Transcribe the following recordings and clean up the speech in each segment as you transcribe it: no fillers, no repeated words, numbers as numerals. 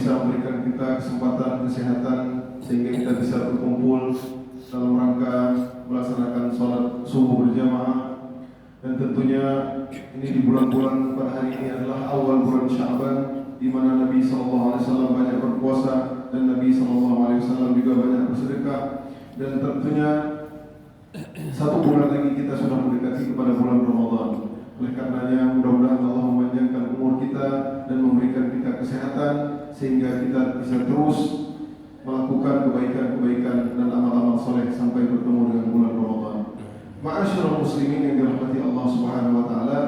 bisa memberikan kita kesempatan, kesehatan sehingga kita bisa berkumpul dalam rangka melaksanakan sholat subuh berjamaah. Dan tentunya ini di bulan-bulan pada hari ini adalah awal bulan Sya'ban, di mana Nabi SAW banyak berpuasa dan Nabi SAW juga banyak bersedekah. Dan tentunya satu bulan lagi kita sudah mendekati kepada bulan Ramadan. Oleh karenanya mudah-mudahan Allah memanjangkan umur kita dan memberikan kita kesehatan sehingga kita bisa terus melakukan kebaikan-kebaikan dan amal-amal soleh sampai bertemu dengan bulan Ramadan. Ma'asyiral muslimin yang dirahmati Allah Subhanahu wa taala.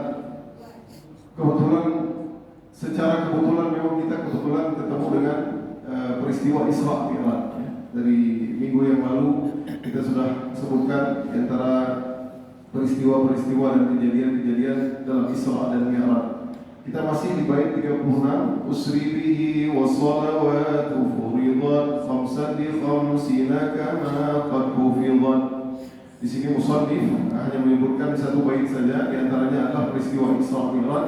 Secara kebetulan memang kita kebetulan ketemu dengan peristiwa Isra Mi'raj ya. Dari minggu yang lalu kita sudah sebutkan di antara peristiwa-peristiwa dan kejadian-kejadian dalam Isra dan Mi'raj. Kita masih di bait 36, usri bihi wa salawatu furidat khamsan bi khamsina kama qad hufidat. Di sini musannif hanya menyebutkan satu bait saja, di antaranya adalah peristiwa Isra Mi'raj.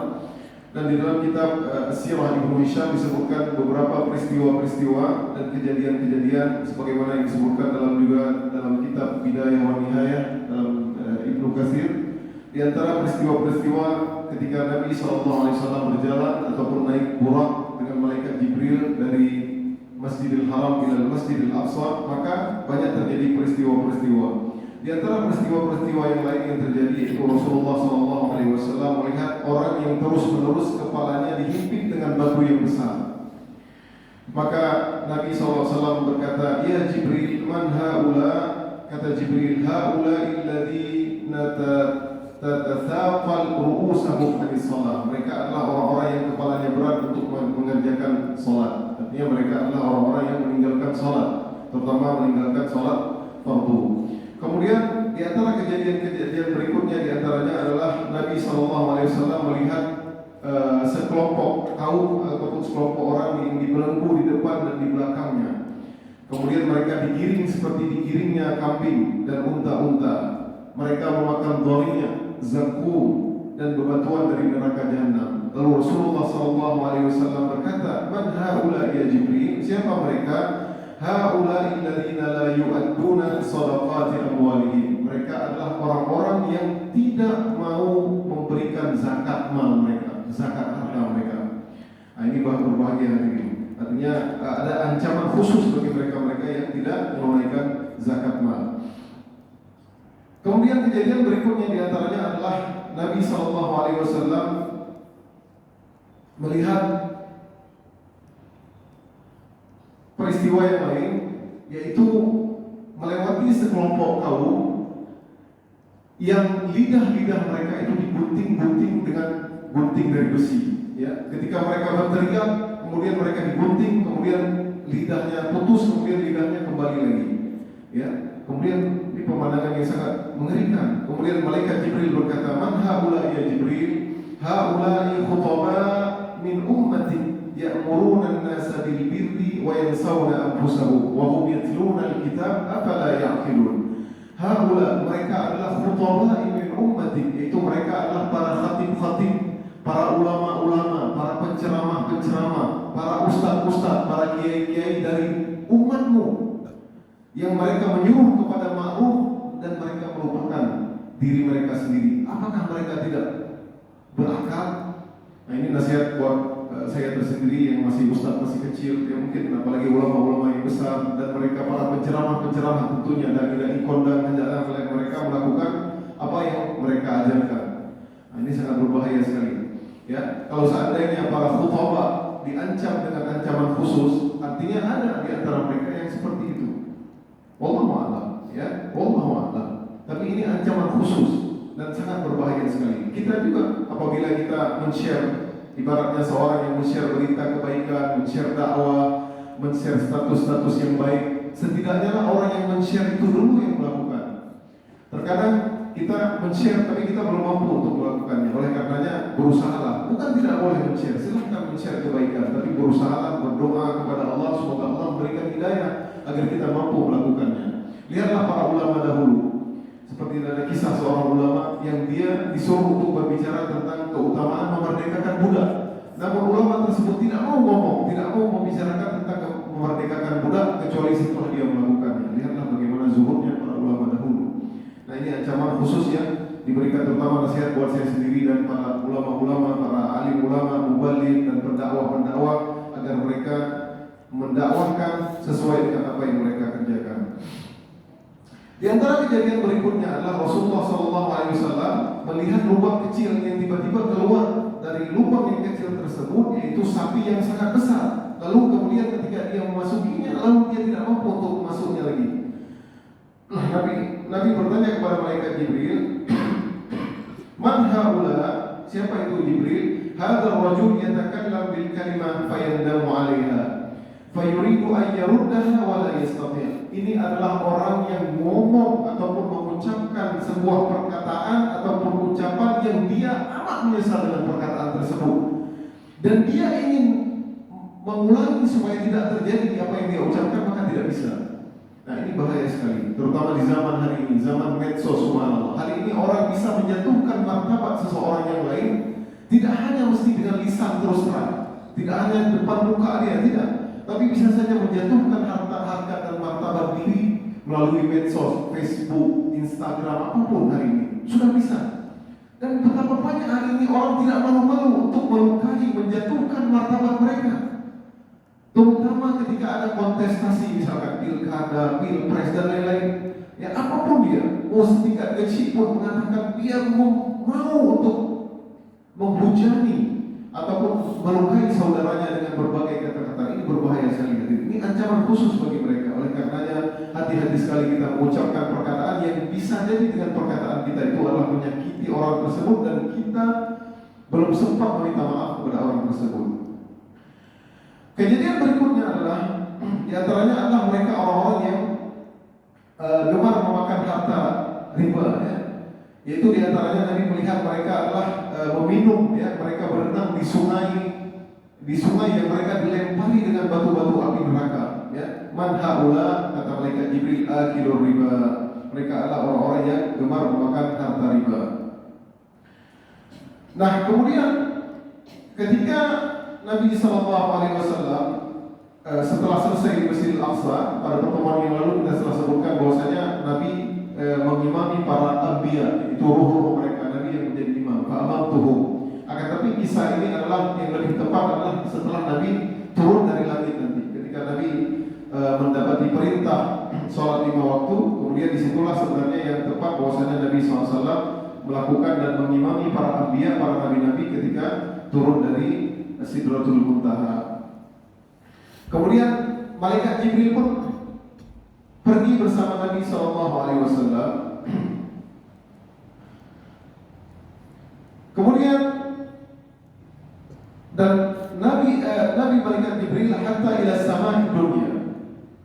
Dan di dalam kitab Sirah Ibnu Hisham disebutkan beberapa peristiwa-peristiwa dan kejadian-kejadian sebagaimana yang disebutkan dalam kitab Bidayah wa Nihayah dalam Ibnu Katsir. Di antara peristiwa-peristiwa ketika Nabi SAW berjalan ataupun naik burak dengan malaikat Jibril dari Masjidil Haram ila Masjidil Aqsa, maka banyak terjadi peristiwa-peristiwa. Di antara peristiwa-peristiwa yang lain yang terjadi yaitu Rasulullah SAW melihat orang yang terus-menerus kepalanya dihimpit dengan batu yang besar. Maka Nabi SAW berkata, "Ya Jibril, man haula?" Kata Jibril, "Haula alladhi tatathaqal ru'usahum anis shalah." Mereka adalah orang-orang yang kepalanya berat untuk mengerjakan salat. Artinya mereka adalah orang-orang yang meninggalkan salat, terutama meninggalkan salat fardu. Kemudian di antara kejadian-kejadian berikutnya di antaranya adalah Nabi SAW melihat sekelompok kaum ataupun sekelompok orang yang dibelenggu di depan dan di belakangnya. Kemudian mereka digiring seperti digiringnya kambing dan unta-unta. Mereka memakan dharinya, zakum dan bebatuan dari neraka jahanam. Lalu Rasulullah SAW berkata, "Man haula ya Jibril?" Siapa mereka? Haula'i alladziina la yu'adduna shadaqati amwalihim. Mereka adalah orang-orang yang tidak mau memberikan zakat mal mereka, zakat harta mereka. Nah, ini berbahagia hari ini. Artinya ada ancaman khusus bagi mereka-mereka yang tidak menunaikan zakat mal. Kemudian kejadian berikutnya di antaranya adalah Nabi SAW melihat peristiwa yang lain, yaitu melewati sekelompok kaum yang lidah-lidah mereka itu digunting-gunting dengan gunting dari besi. Ya, ketika mereka berteriak, kemudian mereka digunting, kemudian lidahnya putus, kemudian lidahnya kembali lagi. Ya, kemudian ini pemandangan yang sangat mengerikan. Kemudian malaikat Jibril berkata, "Man haula ya Jibril?" "Haula'i khutaba min ummati ya'muruna an-nasa bil birri wa yansawna anfusahum wa hum yatluna al-kitab afala ya'qilun." Haula, mereka adalah khutaba min ummati, yaitu mereka adalah para khatib-khatib, para ulama-ulama, para penceramah-penceramah, para ustaz-ustaz, para kiai-kiai dari umatmu, yang mereka menyuruh kepada ma'ruf dan mereka melupakan diri mereka sendiri. Apakah mereka tidak berakal? Nah, ini nasihat buat saya tersendiri yang masih ustaz, masih kecil, ya mungkin apalagi ulama-ulama yang besar dan mereka para penceramah-penceramah tentunya, dan kondang hendaklah mereka melakukan apa yang mereka ajarkan. Nah, ini sangat berbahaya sekali. Ya, kalau seandainya para khutbah diancam dengan ancaman khusus, artinya ada di antara mereka yang seperti itu. Wallahu a'lam, ya, wallahu a'lam. Tapi ini ancaman khusus dan sangat berbahaya sekali. Kita juga apabila kita men-share, ibaratnya seorang yang men-share berita kebaikan, men-share dakwah, men-share status-status yang baik, setidaknya orang yang men-share itu dulu yang melakukan. Terkadang kita men-share tapi kita belum mampu untuk melakukannya. Oleh karenanya berusahalah, bukan tidak boleh men-share, silahkan men-share kebaikan, tapi berusahalah berdoa kepada Allah semoga Allah memberikan hidayah agar kita mampu melakukannya. Lihatlah para ulama dahulu. Seperti ada kisah seorang ulama yang dia disuruh untuk berbicara tentang keutamaan memerdekakan budak. Namun ulama tersebut tidak mau ngomong, tidak mau membicarakan khusus ya, diberikan terutama nasihat buat saya sendiri dan para ulama-ulama, para alim ulama, muballigh dan pendakwah-pendakwah agar mereka mendakwahkan sesuai dengan apa yang mereka kerjakan. Di antara kejadian berikutnya adalah Rasulullah SAW melihat lubang kecil yang tiba-tiba keluar dari lubang yang kecil tersebut, yaitu sapi yang sangat besar. Lalu kemudian ketika dia memasukinya, lalu dia tidak mampu untuk masuknya lagi. Nabi bertanya kepada malaikat Jibril, "Man haula?" Siapa itu Jibril? "Hadzal rajul yatakallam bil kalimah fayandamu 'alaiha, fayuridu an yaruddaha wa la yastati'." Ini adalah orang yang ngomong ataupun mengucapkan sebuah perkataan ataupun ucapan yang dia amat menyesal dengan perkataan tersebut, dan dia ingin mengulangi supaya tidak terjadi apa yang dia ucapkan, maka tidak bisa. Nah, ini bahaya sekali, terutama di zaman hari ini, zaman medsos. Subhanallah, hari ini orang bisa menjatuhkan martabat seseorang yang lain, tidak hanya mesti dengan lisan terus terang, tidak hanya depan muka dia, tidak, tapi bisa saja menjatuhkan harkat dan martabat diri melalui medsos, Facebook, Instagram, apapun hari ini sudah bisa. Dan betapa banyak hari ini orang tidak malu-malu untuk melukai, menjatuhkan martabat mereka, terutama ketika ada kontestasi, misalkan pilkada, pilpres dan lain-lain. Ya, apapun dia, mau setingkat kecil pun mengatakan dia mau untuk menghujani ataupun melukai saudaranya dengan berbagai kata-kata. Ini berbahaya sekali. Ini ancaman khusus bagi mereka. Oleh karenanya hati-hati sekali kita mengucapkan perkataan yang bisa jadi dengan perkataan kita itu adalah menyakiti orang tersebut dan kita belum sempat meminta maaf kepada orang tersebut. Kejadian berikutnya adalah diantaranya adalah mereka orang-orang yang gemar memakan harta riba, ya. Yaitu diantaranya Nabi melihat mereka adalah meminum, ya, mereka berenang di sungai yang mereka dilempari dengan batu-batu api neraka, ya. Man haula, kata malaikat Jibril, akilur riba. Mereka adalah orang-orang yang gemar memakan harta riba. Nah, kemudian ketika Nabi SAW setelah selesai di Masjidil Aqsa, pada pertemuan yang lalu kita telah sebutkan bahwasanya Nabi mengimami para anbiya, itu ruh-ruh mereka, Nabi yang menjadi imam, fa'amantuhum. Akan tapi kisah ini adalah yang lebih tepat adalah setelah Nabi turun dari langit nanti, ketika Nabi mendapati perintah sholat 5 waktu, kemudian disitulah sebenarnya yang tepat bahwasanya Nabi SAW melakukan dan mengimami para anbiya, para nabi-nabi ketika turun dari Sidratul Muntaha. Kemudian malaikat Jibril pun pergi bersama Nabi SAW. Kemudian dan Nabi malaikat Jibril hatta ila samai dunia,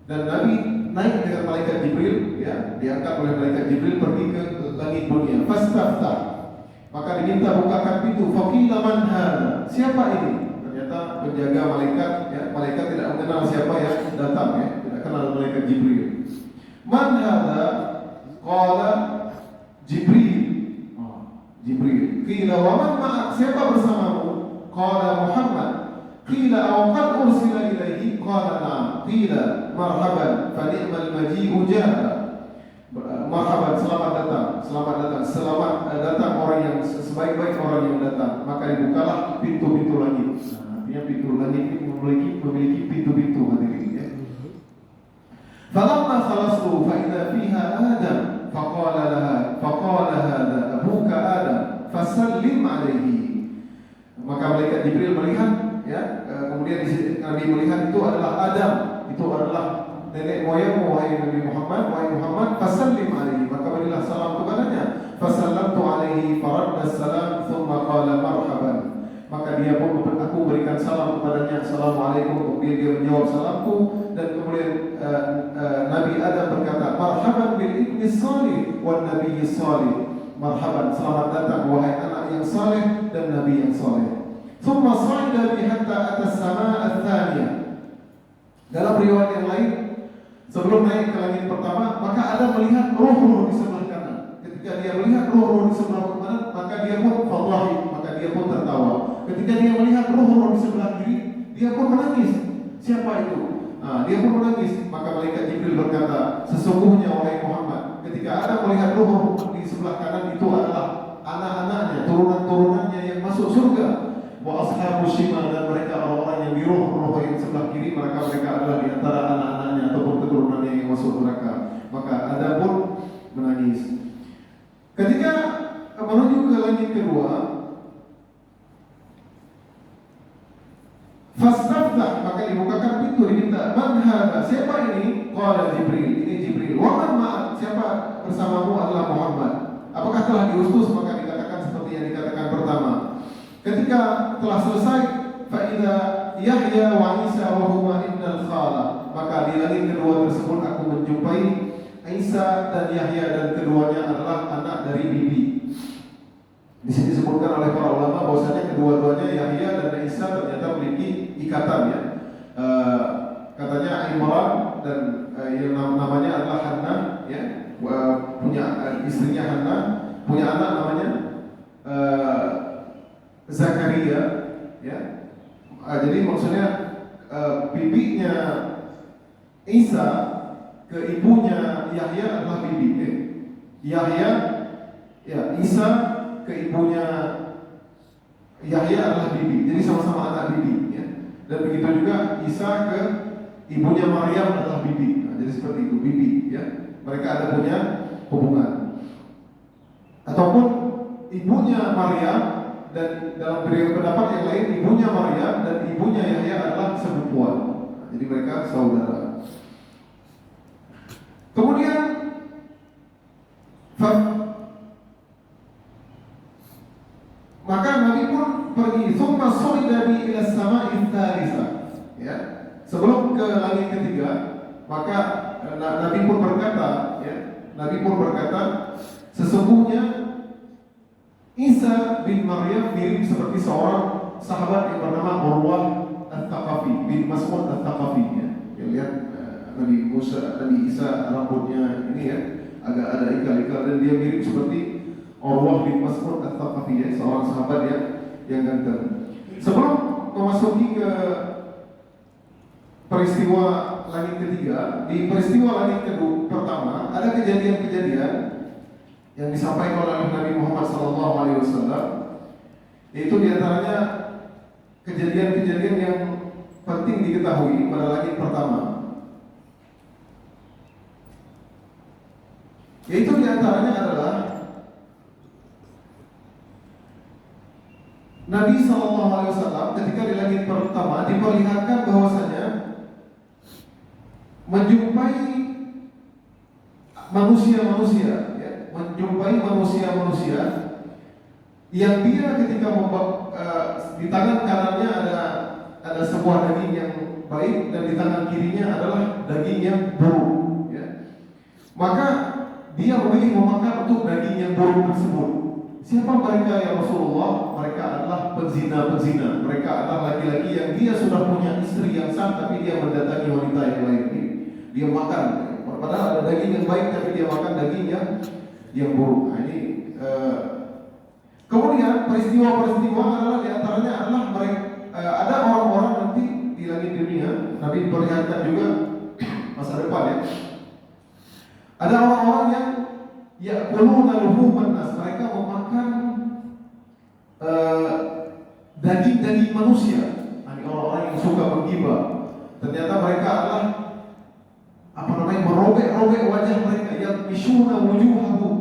dan Nabi naik dengan malaikat Jibril, ya, diangkat oleh malaikat Jibril pergi ke langit dunia. Fastaftah, maka diminta bukakan pintu. Faqila man hadza, siapa ini? Ternyata penjaga malaikat, ya, malaikat tidak mengenal siapa yang datang, ya, tidak kenal malaikat Jibril. Man hadza? Qala Jibril. Jibril. Qila wa man ma'ak, siapa bersamamu? Qala Muhammad. Qila aw qad ursila ilaihi? Qala na'am. Qila marhaban fa ni'mal maji'u ja'a. Marhaban, selamat datang, selamat datang orang yang sebaik-baik orang yang datang. Maka dibukalah pintu-pintu langit. Artinya pintu langit ini memiliki pintu-pintu, hadirin, ya. Falamma khalastu fa idza fiha Adam faqala hadza abuka Adam fasallim alaihi. Maka malaikat Jibril melihat, ya, kemudian Nabi melihat itu adalah Adam, itu adalah nenek moyangmu, wahai Nabi Muhammad, fasallim alaihi, maka berilah salam kepadanya. Fasallamtu alaihi faradda salam thumma qala marhaban, maka dia pun aku berikan salam kepadanya, assalamualaikum, kemudian dia menjawab salamku, dan kemudian Nabi Adam berkata, marhaban bil ibni salih wan nabiyyi salih, marhaban, selamat datang wahai anak yang saleh dan nabi yang saleh. Thumma sa'ida bi hatta atas sama ats-tsaniyah. Dalam riwayat yang lain, sebelum naik ke langit pertama, maka Adam melihat roh-roh di sebelah kanan. Ketika dia melihat roh-roh di sebelah kanan, maka dia pun fadhahi, maka dia pun tertawa. Ketika dia melihat roh-roh di sebelah kiri, dia pun menangis. Siapa itu? Dia pun menangis. Maka malaikat Jibril berkata, sesungguhnya wahai Muhammad, ketika Adam melihat ruh di sebelah kanan itu adalah anak-anaknya, turunan-turunannya yang masuk surga. Wa ashabu shimal, dan mereka orang-orang yang di roh yang sebelah kiri, mereka adalah di antara anak-anaknya ataupun keturunannya yang masuk neraka. Maka Adam pun menangis. Ketika menuju ke langit kedua, fastaftah, maka dibukakan pintu, diminta, man hadha, siapa ini? Qala Jibril, ini Jibril. Wa man ma'ak, siapa bersamamu? Adalah Muhammad. Apakah telah diutus? Maka dikatakan seperti yang dikatakan pertama. Ketika telah selesai, fa idza Yahya wa Isa wa huma innal khala, maka di langit kedua tersebut aku menjumpai Isa dan Yahya, dan keduanya adalah anak dari bibi. Di sini disebutkan oleh para ulama bahwasanya kedua-duanya Yahya dan Isa ternyata memiliki ikatan, ya. Katanya Imran dan yang namanya adalah Hannah, ya, punya istrinya Hannah, punya anak namanya Zakaria, ya. Jadi maksudnya bibinya Isa ke ibunya Yahya adalah bibi, ya. Yahya, ya, Isa ke ibunya Yahya adalah bibi, jadi sama-sama anak bibi, ya. Dan begitu juga Isa ke ibunya Maryam adalah bibi. Nah, jadi seperti itu, bibi, ya. Mereka ada punya hubungan. Ataupun ibunya Maryam, dan dalam pendapat yang lain ibunya Maryam dan ibunya Yahya adalah sepupuan. Nah, jadi mereka saudara. Kemudian maka Nabi pun pergi, summa su'ida bi ila sama'i tsalitsa, ya. Sebelum ke langit ketiga, maka Nabi pun berkata, ya, Nabi pun berkata, sesungguhnya Isa bin Maryam mirip seperti seorang sahabat yang bernama Urwah Al-Thaqafi bin Mas'ud Al-Thaqafi, ya. Yang lihat Nabi Isa rambutnya ini, ya, agak ada ikal-ikal, dan dia mirip seperti Urwah bin Mas'ud Al-Thaqafi, ya, seorang sahabat yang ganteng. Sebelum memasuki ke peristiwa langit ketiga, di peristiwa langit kedua pertama ada kejadian-kejadian yang disampaikan oleh Nabi Muhammad SAW, yaitu diantaranya kejadian-kejadian yang penting diketahui pada langit pertama, yaitu diantaranya adalah Nabi SAW ketika di langit pertama diperlihatkan bahwasanya menjumpai manusia-manusia, ya, menjumpai manusia-manusia yang dia ketika di tangan kanannya ada sebuah daging yang baik, dan di tangan kirinya adalah daging yang buruk, ya. Maka dia memilih memakan untuk daging yang buruk tersebut. Siapa mereka, ya Rasulullah? Mereka adalah penzina-penzina. Mereka adalah laki-laki yang dia sudah punya istri yang sah, tapi dia mendatangi wanita yang lain. Dia makan, padahal ada daging yang baik, tapi dia makan daging yang buruk. Nah, ini kemudian peristiwa-peristiwa adalah diantaranya adalah mereka, ada orang-orang nanti di langit dunia. Nabi perlihatkan juga masa depan, ya. Ada orang-orang yang ya'kuluna luhuman nas, mereka memakan daging-daging manusia. Ini orang-orang yang suka menggibah. Ternyata mereka adalah merobek-robek wajah mereka, yang misuna wujuhahum,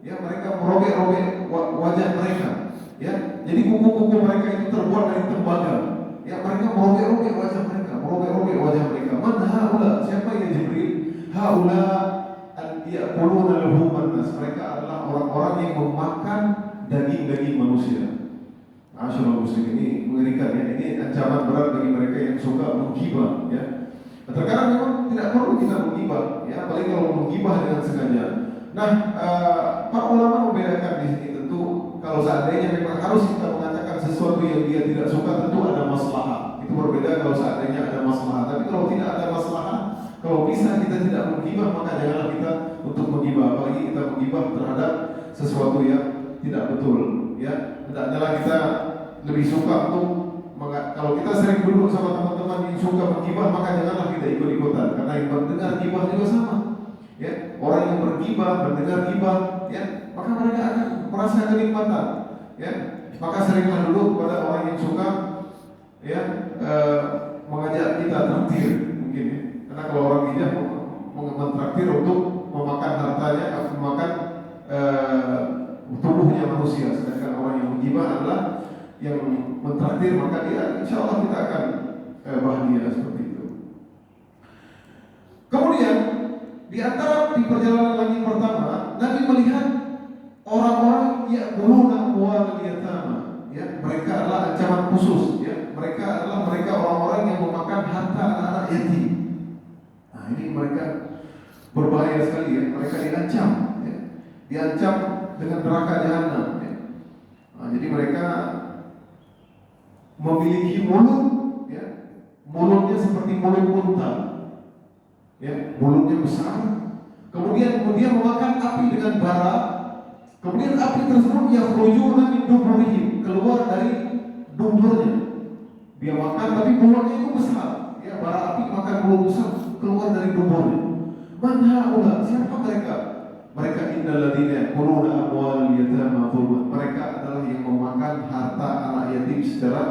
ya, mereka merobek-robek wajah mereka, ya. Jadi kuku-kuku mereka itu terbuat dari tembaga, ya. Mereka merobek-robek wajah mereka, merobek-robek wajah mereka. Man haula, siapa ya Jibril? Haula ya'kuluna luhuman nas, mereka adalah orang-orang yang memakan daging-daging manusia. Masyaallah, muslim, ini mengerikan, ya. Ini ancaman berat bagi mereka yang suka menggibah, ya. Terkadang memang tidak perlu kita menggibah, ya, apalagi kalau menggibah dengan sengaja. Nah, para ulama membedakan di sini. Tentu kalau seandainya memang harus kita mengatakan sesuatu yang dia tidak suka, tentu ada maslahat. Itu berbeda kalau seandainya ada maslahat. Tapi kalau tidak ada maslahat, kalau bisa kita tidak menggibah, maka janganlah kita untuk menggibah, apalagi kita menggibah terhadap sesuatu yang tidak betul, ya. Hendaknya kita lebih suka untuk, kalau kita sering duduk sama teman-teman yang suka menggibah, maka janganlah kita ikut-ikutan, karena yang mendengar gibah juga sama. ya, orang yang bergibah, mendengar gibah, ya, maka mereka akan merasa kenikmatan, ya. Maka seringlah dulu kepada orang yang suka, ya, mengajak kita traktir, mungkin, ya. Karena kalau orang bijak mentraktir untuk memakan hartanya, memakan tubuhnya manusia, sedangkan orang yang menggibah adalah yang mentraktir, maka dia, insya Allah kita akan bahagia seperti itu. Kemudian di antara di perjalanan lagi pertama, Nabi melihat orang-orang yang ya'kuluna amwalal yatama, ya, mereka adalah ancaman khusus, ya, mereka orang-orang yang memakan harta anak-anak yatim. Nah, ini mereka berbahaya sekali, ya, mereka diancam, ya, diancam dengan neraka jahanam, ya. Nah, jadi mereka memiliki mulut, ya, mulutnya seperti mulut unta. Ya, mulutnya besar, kemudian memakan api dengan bara, kemudian api tersebut yakhrujuna min duburihim, keluar dari duburnya. Dia makan tapi mulutnya itu besar, ya, bara api makan mulut besar, keluar dari duburnya. Man haula, siapa mereka? Mereka innal ladzina ya'kuluna amwalal yatama zulman. Mereka adalah yang memakan harta anak yatim secara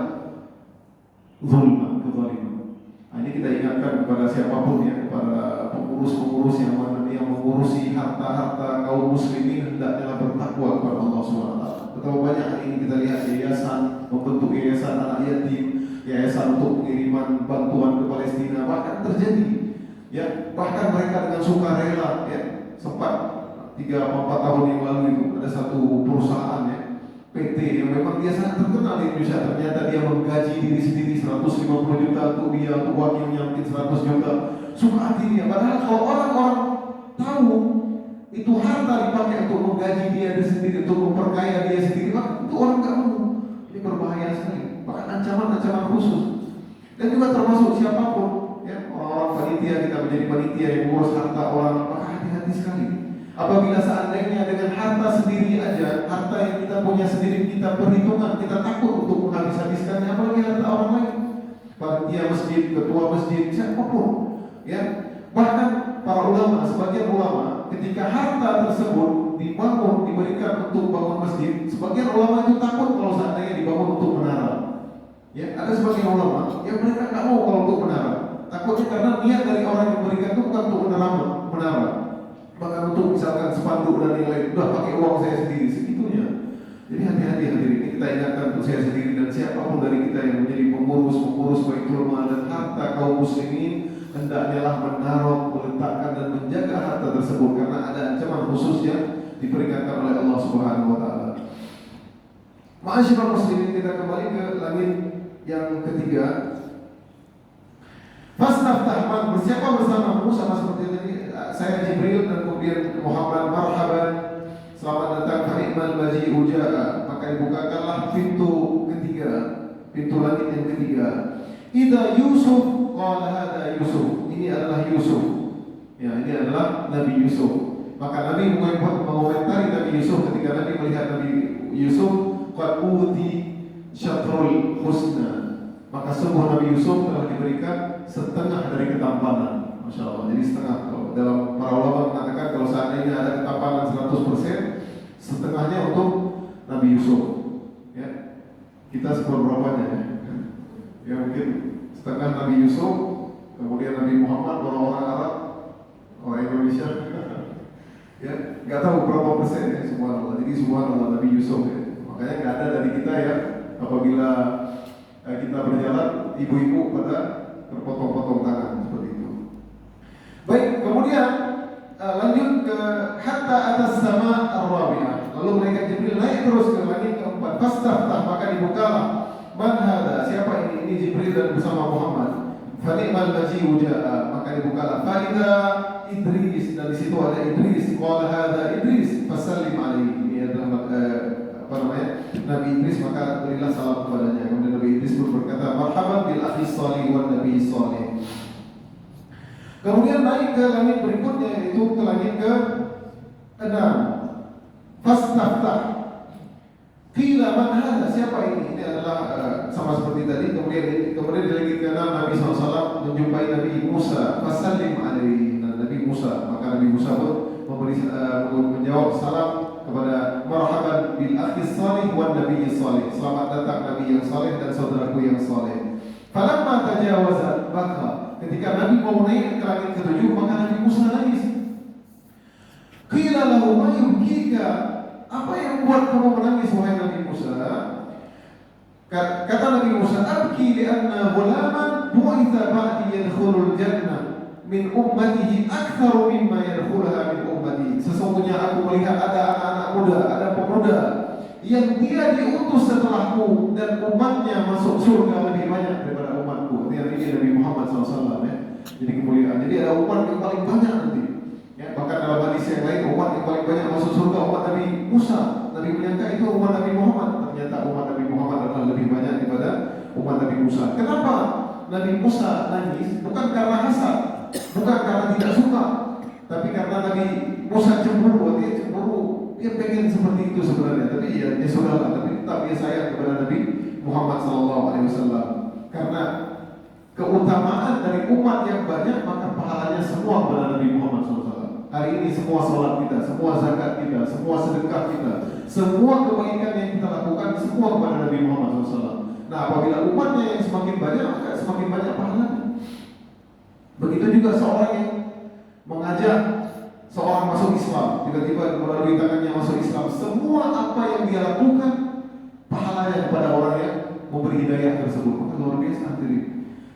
zulman, kezaliman. Nah, ini kita ingatkan kepada siapapun, ya, kepada pengurus-pengurus yang mengurusi harta-harta kaum muslimin, hendaknya bertakwa kepada Allah SWT. Betapa banyak hari ini kita lihat yayasan membentuk yayasan anak yatim, yayasan untuk pengiriman bantuan ke Palestina, bahkan terjadi, ya, bahkan mereka dengan sukarela, ya, sempat 3-4 tahun yang lalu itu ada satu perusahaan, ya, PT yang memang dia sangat terkenal di Indonesia, ternyata dia menggaji diri sendiri 150 juta untuk dia, untuk wakilnya mungkin 100 juta, suka hati dia. Padahal kalau orang-orang tahu itu harta dipakai untuk menggaji dia sendiri, untuk memperkaya dia sendiri, maka itu orang nggak mau. Ini berbahaya sekali, bahkan ancaman-ancaman khusus. Dan juga termasuk siapapun, ya, orang-orang panitia, kita menjadi panitia yang mengurus harta orang, maka hati-hati sekali. Apabila seandainya dengan harta sendiri aja, harta yang kita punya sendiri, kita perhitungan, kita takut untuk menghabis-habiskannya, apalagi harta orang lain. Panitia masjid, ketua masjid, siapapun, ya. Bahkan para ulama, sebagian ulama, ketika harta tersebut dibangun, diberikan untuk bangun masjid, sebagian ulama itu takut kalau seandainya dibangun untuk menara. Ya, ada sebagian ulama yang mereka nggak mau kalau untuk menara. Takutnya karena niat dari orang yang memberikan itu bukan untuk menara. Bahkan untuk misalkan spanduk dan lain-lain, udah pakai uang saya sendiri, segitunya. Jadi hati-hati hadirin, ini kita ingatkan untuk saya sendiri dan siapapun dari kita yang menjadi pengurus Baitul Mal dan harta kaum muslimin, hendaknya lah menaruh, meletakkan dan menjaga harta tersebut, karena ada ancaman khusus yang diperingatkan oleh Allah Subhanahu wa taala. Ma'asyiral muslimin, kita kembali ke langit yang ketiga. Fastaftah, bersiapa bersamamu, sama seperti tadi, saya Jibril dan kemudian Muhammad, marhaban, selamat datang, fa'ni'mal maji'u ja'a. Maka dibukakanlah pintu ketiga, pintu langit yang ketiga. Idza Yusuf qala hada Yusuf, ini adalah Yusuf, ya, ini adalah Nabi Yusuf. Maka Nabi mengomentari Nabi Yusuf ketika Nabi melihat Nabi Yusuf, qad uti syatrul husna, maka sungguh Nabi Yusuf telah diberikan setengah dari ketampanan. Masya Allah, jadi setengah. Dalam para ulama mengatakan kalau seandainya ada ketampanan 100%, setengahnya untuk Nabi Yusuf, ya. Kita seberapanya, ya. Ya, mungkin setengah Nabi Yusuf, kemudian Nabi Muhammad, orang-orang Arab, orang Indonesia, ya, nggak tahu berapa persen, ya, subhanallah. Jadi subhanallah Nabi Yusuf, ya. Makanya nggak ada dari kita, ya, apabila kita berjalan, ibu-ibu pada terpotong-potong tangan seperti itu. Baik, kemudian lanjut ke hatta atas sama ar-rabi'ah. Lalu malaikat Jibril naik terus ke langit keempat. Fastaftah, maka dibukalah. Man hada, siapa ini? Ini Jibril dan bersama Muhammad. Fani'mal maji'u ja'a, maka dibukalah. Fa'idha Idris, dan di situ ada Idris. Qala hada Idris, fasallim alaihi. Ini adalah Nabi Idris, maka berilah salam kepadanya. Kemudian Nabi Idris pun berkata, marhaban bil akhi salih wan nabi salih. Kemudian naik ke langit berikutnya, yaitu ke langit ke-6. Fastaftah. Qila man hada, siapa ini? Ini adalah sama seperti tadi. Kemudian di langit ke-6 Nabi SAW menjumpai Nabi Musa. Fasallim alaihi. Nabi Musa. Maka Nabi Musa pun menjawab salam kepada marhaban bil akhi salih wan nabiy salih. Selamat datang Nabi yang saleh dan saudaraku yang saleh. Falamma tajawaza baka. Ketika Nabi mau naik ke langit ketujuh, maka Nabi Musa nangis. Qila lahu ma yubkika? Apa yang membuat kamu menangis wahai Nabi Musa? Kata Nabi Musa, abki li'anna ghulaman bu'itha ba'di yadkhulul jannah min ummatihi aktsaru mimma yadkhulaha min ummati. Sesungguhnya aku melihat ada anak-anak muda, ada pemuda yang dia diutus setelahku dan umatnya masuk surga lebih banyak daripada umatku. Ini Nabi Muhammad SAW ya. Jadi kemuliaan. Jadi ada umat yang paling banyak nanti. Ya, bahkan dalam hadis yang lain umat yang paling banyak masuk surga umat Nabi Musa. Nabi menyangka itu umat Nabi Muhammad. Ternyata umat Nabi Muhammad adalah lebih banyak daripada umat Nabi Musa. Kenapa Nabi Musa nangis? Bukan karena hasad, bukan karena tidak suka, tapi karena Nabi Musa cemburu. Dia cemburu, dia pengen seperti itu sebenarnya. Tapi ya sudahlah. Tapi tetap dia sayang kepada Nabi Muhammad SAW. Karena keutamaan dari umat yang banyak, maka pahalanya semua kepada Nabi Muhammad SAW. Hari ini semua salat kita, semua zakat kita, semua sedekah kita, semua kebaikan yang kita lakukan, semua kepada Nabi Muhammad SAW. Nah, apabila umatnya yang semakin banyak, maka semakin banyak pahalanya. Begitu juga seorang yang mengajak seorang masuk Islam, tiba-tiba melalui tangannya masuk Islam, semua apa yang dia lakukan, pahalanya kepada orang yang memberi hidayah tersebut. Maka luar biasa hadirin.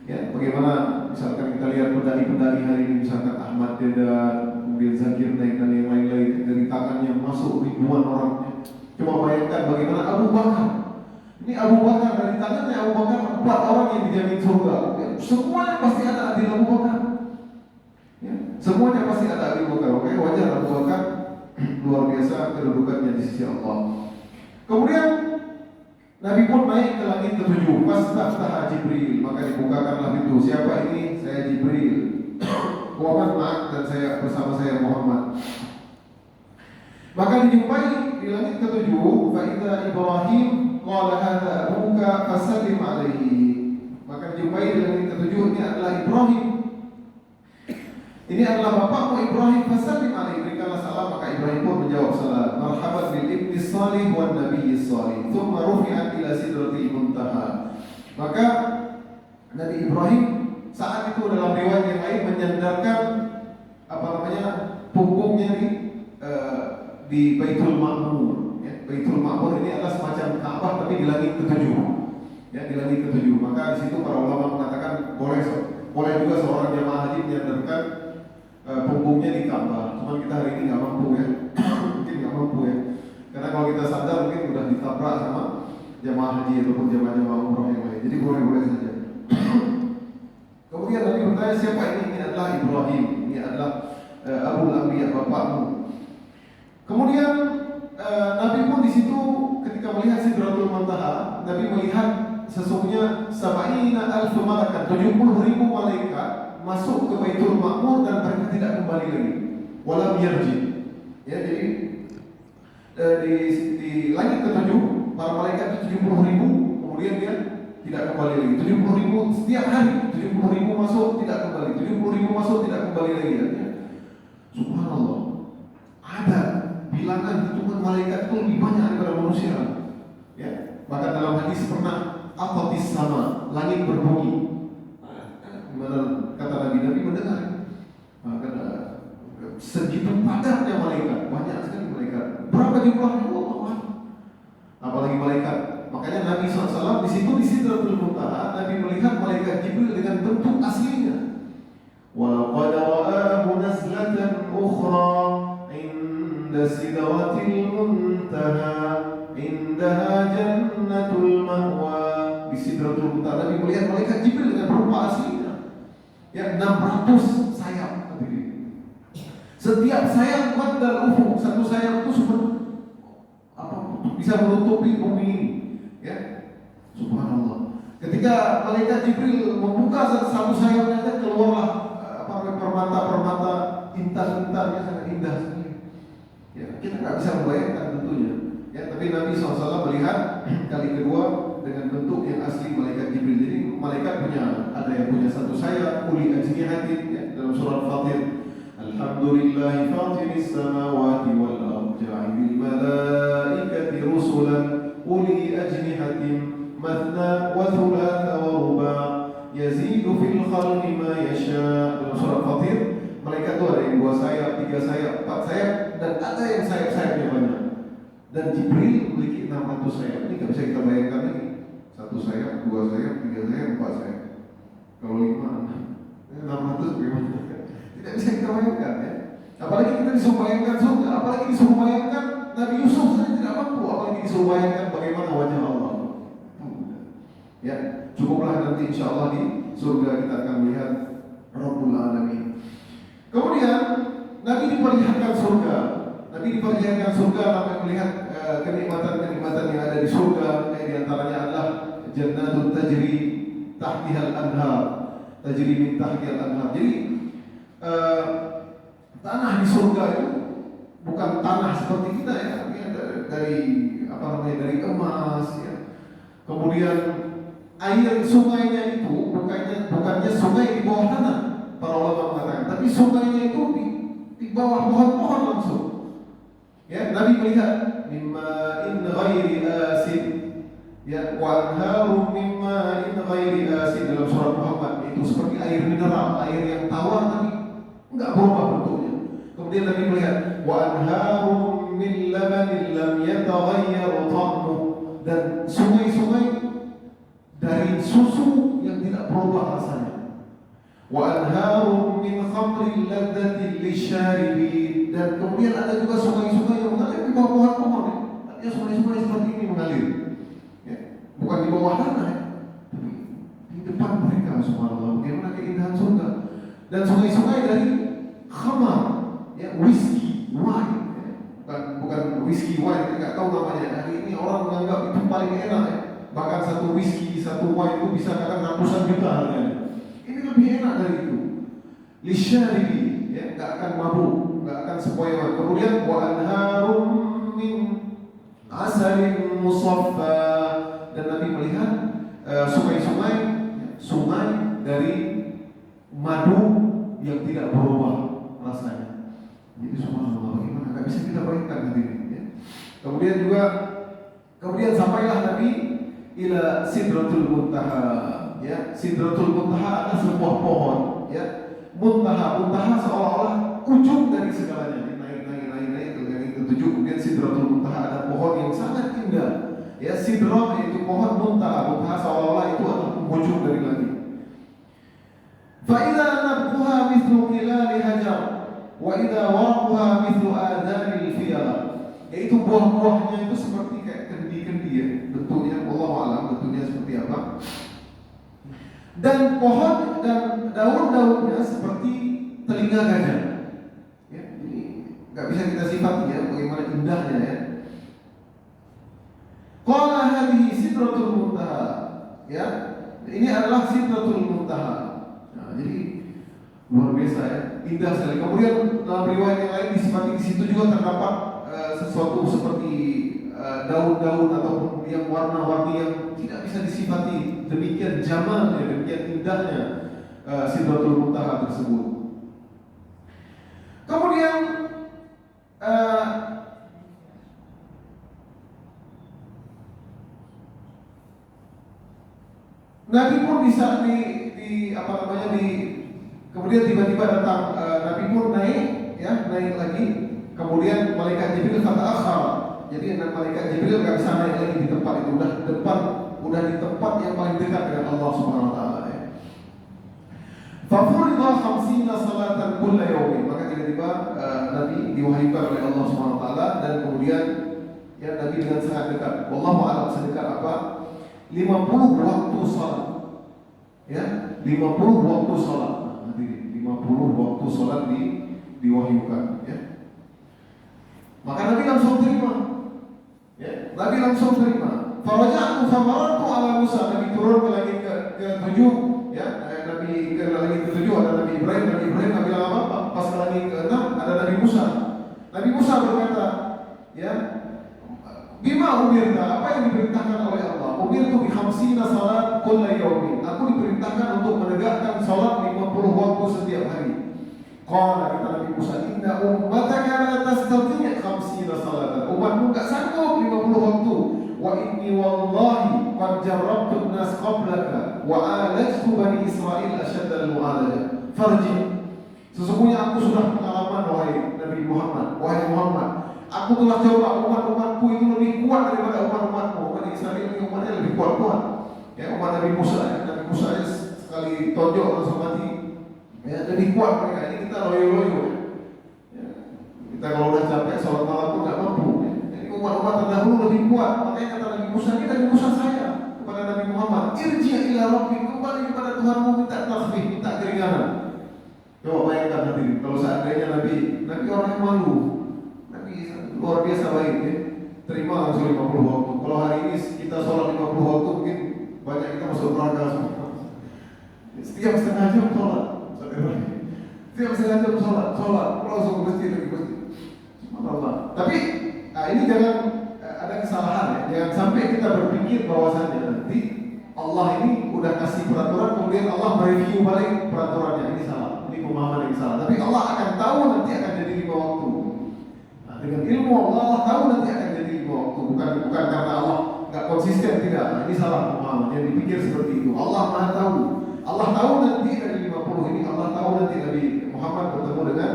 Ya, bagaimana misalkan kita lihat pendali-pendali hari ini, misalkan Ahmad Dedan, kemudian Zakir Naik dan yang lain-lain, dari tangannya masuk ribuan orangnya. Coba bayangkan bagaimana Abu Bakar. Ini Abu Bakar, dari tangannya Abu Bakar 4 orang yang dijamin surga. Ya, semuanya pasti ada adil Abu Bakar. Ya, semuanya pasti ada adil Abu Bakar. Oke, wajar Abu Bakar luar biasa kedudukannya di sisi Allah. Kemudian Nabi pun naik ke langit ketujuh. Fastaftaha Jibril, maka dibukakanlah pintu. Siapa ini? Saya Jibril. Muhammad ma'ak, dan saya bersama saya Muhammad. Maka dijumpai di langit ketujuh, fa idza Ibrahim qala hadza abuka fasallim alaihi. Maka dijumpai di langit ketujuh, ini adalah Ibrahim. Ini adalah bapakmu Ibrahim, fasallim alaihi, berikanlah salam. Maka Ibrahim pun menjawab salam. Marhaban bil ibni salih wan nabiyyi salih. Tsumma rufi'at ila sidratil muntaha. Maka Nabi Ibrahim saat itu dalam riwayat yang lain menyandarkan punggungnya di Baitul Ma'mur. Ya, Baitul Ma'mur ini adalah semacam Ka'bah tapi di langit ketujuh. Ya, di langit ketujuh. Maka di situ para ulama mengatakan boleh juga seorang jamaah haji menyandarkan punggungnya di Ka'bah. Cuman kita hari ini nggak mampu ya, mungkin nggak mampu ya. Karena kalau kita sadar mungkin udah ditabrak sama jamaah haji ataupun jamaah umroh yang lain. Jadi boleh-boleh saja. Kemudian Nabi bertanya, siapa ini? Ini adalah Ibrahim. Ini adalah Abu Anbiya, bapakmu. Kemudian Nabi pun di situ ketika melihat Sidratul Muntaha, Nabi melihat sesungguhnya 70,000 malaikat, 70,000 malaikat masuk ke Baitul Ma'mur dan mereka tidak kembali lagi. Walam yarji. Ya, jadi di langit ketujuh para malaikat 70,000, kemudian dia tidak kembali lagi. 70,000 setiap hari, 70,000 masuk tidak kembali, 70,000 masuk tidak kembali lagi. Ya. Subhanallah. Ada bilangan hitungan malaikat itu lebih banyak daripada manusia. Ya, bahkan dalam hadis pernah apatis sama langit berbunyi. Kata Nabi mendengar. Maka segitu padatnya malaikat, banyak sekali malaikat. Berapa jumlahnya? Allah. Apalagi malaikat. Makanya Nabi SAW di situ di Sidratul Muntaha, Nabi melihat malaikat Jibril dengan bentuk aslinya. Walaqad ra'ahu nazlatan ukhra 'inda Sidratil Muntaha, 'indaha jannatul ma'wa. Di Sidratul Muntaha Nabi melihat malaikat Jibril dengan rupa aslinya. Ya, 600 sayap. Setiap sayap madal ufuk, satu sayap itu bisa menutupi bumi ini. Ya, subhanallah. Ketika malaikat Jibril membuka satu sayapnya, keluarlah permata-permata intan-intan yang sangat indah sekali. Ya, kita nggak bisa membayangkan tentunya. Ya, tapi Nabi SAW melihat kali kedua dengan bentuk yang asli malaikat Jibril. Jadi malaikat ada yang punya satu sayap, uli ajnihatin, ya, dalam surat Fatir. Alhamdulillahi fatiris samawati wal ard ja'ilil malaikati rusulan uli ajnihatin mathna wa thulatha wa ruba' yazidu fil khalqi ma yasha. Dalam surah Fatir, malaikat itu ada yang 2 sayap, 3 sayap, 4 sayap, dan ada yang sayap-sayapnya banyak. Dan Jibril memiliki 600 sayap. Ini gak bisa kita bayangkan lagi. 1 sayap, 2 sayap, 3 sayap, 4 sayap. Kalau 5, 600 bagaimana? Tidak bisa kita bayangkan ya. Apalagi kita disuruh bayangkan surga, apalagi disuruh bayangkan Nabi Yusuf saja tidak mampu, apalagi disuruh bayangkan bagaimana wajah Allah. Ya, cukuplah nanti insya Allah di surga kita akan melihat Rabbul Alamin. Kemudian Nabi diperlihatkan surga. Nabi diperlihatkan surga sampai melihat kenikmatan-kenikmatan yang ada di surga. Di antaranya adalah Jannatun tajri tahtihal anhar, tajri min tahtihal anhar. Jadi tanah di surga itu bukan tanah seperti kita ya, dari apa namanya, dari emas ya. Kemudian air sungainya itu bukannya sungai di bawah tanah, para ulama mengatakan, tapi sungainya itu di bawah pohon-pohon langsung. Ya, Nabi melihat mimma in ghairi asin, ya, wa anharu mimma in ghairi asin dalam surat Muhammad, itu seperti air mineral, air yang tawar tapi enggak berubah bentuknya. Kemudian Nabi melihat wa anharu min labanin lam yataghayyar ta'muhu, dan sungai-sungai dari susu yang tidak berubah rasanya. Wa anharum min khamrin ladzatin lisyaribin, dan kemudian ada juga sungai-sungai yang mengalir di bawah pohon-pohon ya. Artinya sungai-sungai seperti ini mengalir ya. Bukan di bawah tanah ya, tapi di depan mereka. Subhanallah, bagaimana keindahan surga. Dan sungai-sungai dari khamar ya, whisky, wine ya. Bukan whisky wine, kita nggak tahu namanya. Hari ini orang menganggap itu paling enak ya. Bahkan satu whisky, satu wine itu bisa kadang ratusan juta harganya. Ini lebih enak dari itu. Lisyaribi, ya, nggak akan mabuk, nggak akan sepoi-poi. Kemudian wa anharum min asalin musaffa, dan Nabi melihat sungai-sungai, sungai dari madu yang tidak berubah rasanya. Jadi subhanallah, bagaimana? Nggak bisa kita bayangkan hadirin. Ya. Kemudian sampailah Nabi ila Sidratul Muntaha, ya. Sidratul Muntaha adalah sebuah pohon, ya. Muntaha seolah-olah ujung dari segalanya. Naik ke ketujuh. Kemudian Sidratul Muntaha ada pohon yang sangat indah, ya. Sidrah yaitu pohon, Muntaha seolah-olah itu adalah ujung dari langit. Fa idza nabquha mithlu qilali hajar wa idza waraquha mithlu adhanil fiyala, yaitu buah-buahnya itu seperti kayak kendi-kendi ya. Bentuknya wallahu a'lam bentuknya seperti apa. Dan pohon dan daun-daunnya seperti telinga gajah. Ya, ini nggak bisa kita sifati ya, bagaimana indahnya ya. Qala hadhihi sidratul muntaha. Ya, ini adalah sidratul muntaha. Nah, jadi luar biasa ya, indah sekali. Kemudian dalam riwayat yang lain disifati di situ juga terdapat sesuatu seperti daun-daun ataupun yang warna-warni yang tidak bisa disifati. Demikian jamalnya, demikian indahnya Sidratul Muntaha tersebut. Kemudian Nabi pun bisa kemudian tiba-tiba datang Nabi pun naik lagi. Kemudian malaikat Jibril kata akhar. Jadi malaikat Jibril nggak bisa naik lagi di tempat itu, udah di tempat yang paling dekat dengan Allah Subhanahu Wa Taala. Ya. Fafuridha 50 salatan kulla yawmin. Maka tiba-tiba Nabi diwahyukan oleh Allah Subhanahu Wa Taala, dan kemudian ya Nabi dengan sangat dekat. Wallahu a'lam sedekat apa? 50 waktu salat. Ya, 50 waktu salat. Nanti 50 waktu salat diwahyukan. Ya. Maka Nabi langsung terima. Ya, Nabi langsung terima. Faraja'tu famaratu ala Musa. Nabi turun ke langit ke-7, ya. Nabi ke langit ke-7 ada Nabi Ibrahim. Nabi bilang apa? Pas ke langit ke-6 ada Nabi Musa. Nabi Musa berkata, ya, bima umirna, apa yang diperintahkan oleh Allah? Umirtu bi 50 salat kulla yawmin. Aku diperintahkan untuk menegakkan salat 50 waktu setiap hari. Qala kata Nabi Musa, inna ummataka la tastati' 50 salatan. Umatmu enggak sanggup 50 waktu. Wa inni wallahi qad jarrabtu an-nas qablaka wa alajtu bani Israil ashadda al-mu'alaja. Farji. Sesungguhnya aku sudah pengalaman wahai Nabi Muhammad, wahai Muhammad. Aku telah coba umat-umatku itu lebih kuat daripada umat-umatmu. Umat Israel ini umatnya lebih kuat-kuat. Ya, umat Nabi Musa, Nabi Musa sekali tonjok langsung mati. Ya, lebih kuat mereka. Ini kita loyo-loyo. Ya, kita kalau udah capek sholat malam pun nggak mampu. Ya. Jadi umat-umat terdahulu lebih kuat. Makanya kata Nabi Musa, ini Nabi Musa saya kepada Nabi Muhammad. Irji' ila rabbik, kembali kepada Tuhanmu, minta tasbih, minta keringanan. Coba bayangkan nanti kalau seandainya Nabi orang yang malu, Nabi luar biasa baik ya. Terima langsung 50 waktu. Kalau hari ini kita sholat 50 waktu mungkin banyak kita masuk neraka semua. Setiap setengah jam sholat. Setiap setengah jam sholat, langsung ke masjid lagi masjid. Subhanallah. Tapi ini jangan ada kesalahan ya. Jangan sampai kita berpikir bahwasannya nanti Allah ini udah kasih peraturan kemudian Allah mereview balik peraturannya. Ini salah. Ini pemahaman yang salah. Tapi Allah akan tahu nanti akan jadi 5 waktu. Nah, dengan ilmu Allah tahu nanti akan jadi 5 waktu. Bukan karena Allah nggak konsisten, tidak. Nah, ini salah pemahaman. Yang dipikir seperti itu. Allah Maha tahu. Allah tahu nanti dari 50 ini, Allah tahu nanti Nabi Muhammad bertemu dengan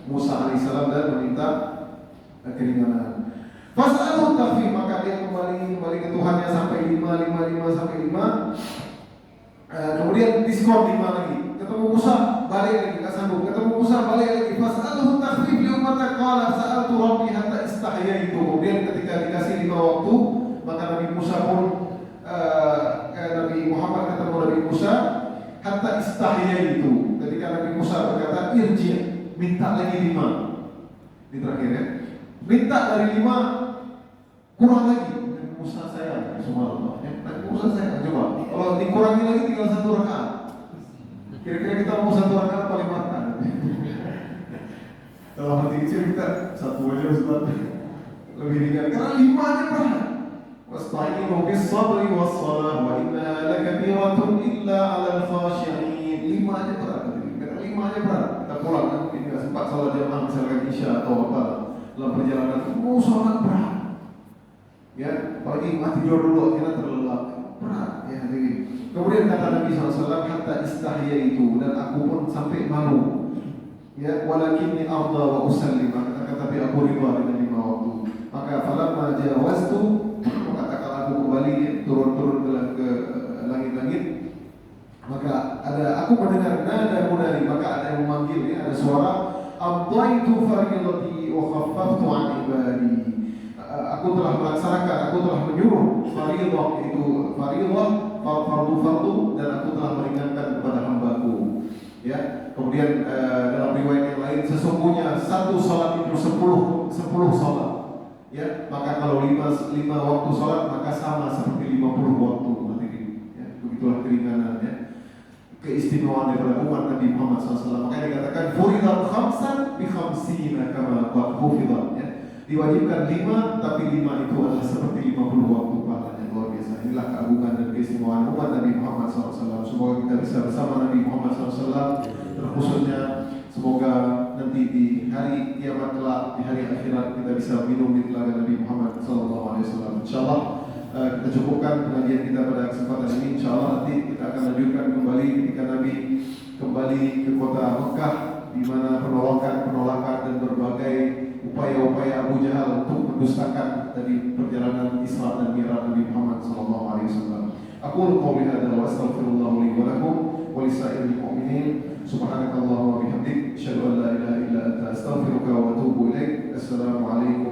Musa alaihissalam dan meminta keringanan. Fas'alhu takhfif, maka dia kembali ke Tuhannya sampai 5 sampai 5. Kemudian diskon 5 lagi. Ketemu Musa, balik lagi, nggak sanggup. Ketemu Musa, balik lagi. Fas'alhu takhfif li ummatika qala sa'altu rabbi hatta istahyaitu. Kemudian ketika dikasih 5 waktu, maka Nabi Musa pun Nabi Muhammad ketemu Nabi Musa hatta istahyaitu. Ketika Nabi Musa berkata irji', minta lagi 5. Ini terakhir ya. Minta dari 5 kurang lagi. Nabi Musa saya, subhanallah. Nabi Musa saya, coba. Kalau dikurangi lagi tinggal 1 rakaat. Kira-kira kita mau 1 rakaat apa 5 rakaat? Dalam hati kecil kita 1 aja Ustaz. Lebih ringan. Karena 5 aja berat. Wasta'inu bis-sabri was-salah wa inna lakabiratun illa 'alal khashi'in. 5 aja berat. Karena 5 aja berat. Kita pulang kan mungkin enggak sempat salat jamaah misalkan Isya atau apa. Dalam perjalanan mau sholat berat. Ya, apalagi mati tidur dulu akhirnya terlelap. Berat ya hadirin. Kemudian kata Nabi SAW, hatta istahyaitu, dan aku pun sampai malu. Ya, walakinni arda wa usallim, tapi aku ridha dengan 5 waktu. Maka falamma jawaztu, maka kalau aku kembali turun ke langit-langit, maka aku mendengar nada munadi, maka ada yang memanggil, ya, ada suara, amdaitu faridati wa khaffaftu 'an ibadi. Aku telah melaksanakan, aku telah menyuruh faridah, itu faridah, fardu, dan aku telah meringankan kepada hamba-Ku. Ya, kemudian dalam riwayat yang lain, sesungguhnya 1 salat itu 10 salat. Ya, maka kalau 5 waktu salat maka sama seperti 50 waktu. Ya, begitulah keringanan ya. Keistimewaan daripada umat Nabi Muhammad SAW. Makanya dikatakan furidat khamsan bi khamsina kama qad hufidhat ya. Diwajibkan 5, tapi 5 itu adalah seperti 50 waktu pahalanya, luar biasa. Inilah keagungan dan keistimewaan umat Nabi Muhammad SAW. Semoga kita bisa bersama Nabi Muhammad SAW, terkhususnya semoga nanti di hari kiamat kelak, di hari akhirat kita bisa minum di telaga Nabi Muhammad SAW. Insyaallah kita cukupkan pengajian kita pada kesempatan ini. Insyaallah nanti kita akan lanjutkan kembali ketika Nabi kembali ke kota Mekah, di mana penolakan dan berbagai upaya-upaya Abu Jahal untuk mendustakan dari perjalanan Isra dan Mi'raj Nabi Muhammad SAW. Aku qouli hadza wa astaghfirullah li wa lakum wa lisa'iril mu'minin. Subhanakallahumma wa bihamdik, asyhadu an la ilaha illa anta, astaghfiruka wa atubu ilaik. Assalamu alaikum